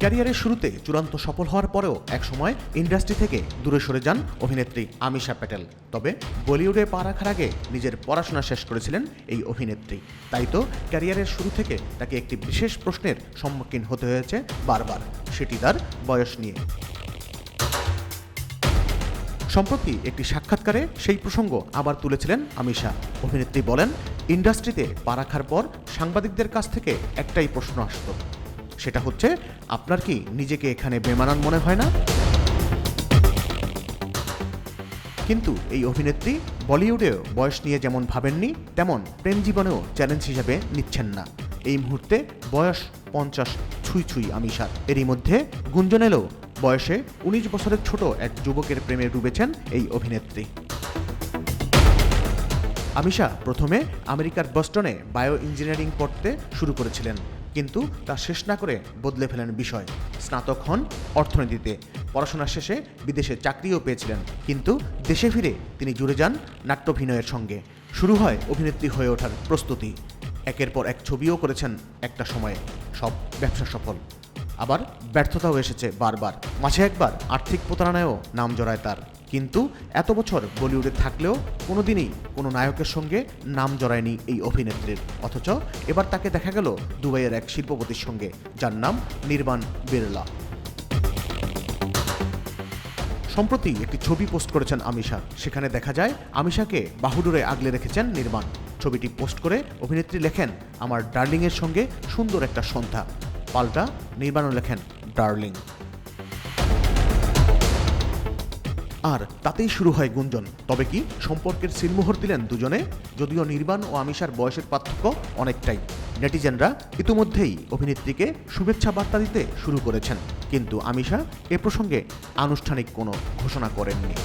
ক্যারিয়ারের শুরুতে চূড়ান্ত সফল হওয়ার পরেও একসময় ইন্ডাস্ট্রি থেকে দূরে সরে যান অভিনেত্রী আমিশা প্যাটেল। তবে বলিউডে পা রাখার আগে নিজের পড়াশোনা শেষ করেছিলেন এই অভিনেত্রী। তাই তো ক্যারিয়ারের শুরু থেকে তাকে একটি বিশেষ প্রশ্নের সম্মুখীন হতে হয়েছে বারবার, সেটি তার বয়স নিয়ে। সম্প্রতি একটি সাক্ষাৎকারে সেই প্রসঙ্গ আবার তুলেছিলেন আমিশা। অভিনেত্রী বলেন, ইন্ডাস্ট্রিতে পা রাখার পর সাংবাদিকদের কাছ থেকে একটাই প্রশ্ন আসত, সেটা হচ্ছে, আপনার কি নিজেকে এখানে বেমানান মনে হয় না? কিন্তু এই অভিনেত্রী বলিউডেও বয়স নিয়ে যেমন ভাবেননি, তেমন প্রেম জীবনেও চ্যালেঞ্জ হিসাবে নিচ্ছেন না। এই মুহূর্তে বয়স 50 ছুঁই ছুঁই আমিশার। এরই মধ্যে গুঞ্জন এলো, বয়সে 19 বছরের ছোট এক যুবকের প্রেমে ডুবেছেন এই অভিনেত্রী। আমিশা প্রথমে আমেরিকার বস্টনে বায়ো ইঞ্জিনিয়ারিং পড়তে শুরু করেছিলেন, কিন্তু তা শেষ না করে বদলে ফেলেন বিষয়। স্নাতক হন অর্থনীতিতে। পড়াশোনা শেষে বিদেশে চাকরিও পেয়েছিলেন, কিন্তু দেশে ফিরে তিনি জুড়ে যান নাট্যাভিনয়ের সঙ্গে। শুরু হয় অভিনেত্রী হয়ে ওঠার প্রস্তুতি। একের পর এক ছবিও করেছেন একটা সময়ে, সব ব্যবসা সফল। আবার ব্যর্থতাও এসেছে বারবার, মাঝে একবার আর্থিক প্রতারণায়ও নাম জড়ায় তার। কিন্তু এত বছর বলিউডে থাকলেও কোনোদিনই কোনো নায়কের সঙ্গে নাম জড়ায়নি এই অভিনেত্রীর। অথচ এবার তাকে দেখা গেল দুবাইয়ের এক শিল্পপতির সঙ্গে, যার নাম নির্বাণ বিড়লা। সম্প্রতি একটি ছবি পোস্ট করেছেন আমিশা। সেখানে দেখা যায় আমিশাকে বাহুডোরে আগলে রেখেছেন নির্বাণ। ছবিটি পোস্ট করে অভিনেত্রী লেখেন, আমার ডার্লিংয়ের সঙ্গে সুন্দর একটা সন্ধ্যা। পাল্টা নির্বাণও লেখেন, ডার্লিং। আর তাতেই শুরু হয় গুঞ্জন। তবে কি সম্পর্কের সিলমোহর দিলেন দুজনে? যদিও নির্বাণ ও আমিশার বয়সের পার্থক্য অনেকটাই। নেটিজেনরা ইতিমধ্যেই অভিনেত্রীকে শুভেচ্ছা বার্তা দিতে শুরু করেছেন, কিন্তু আমিশা এ প্রসঙ্গে আনুষ্ঠানিক কোনো ঘোষণা করেননি।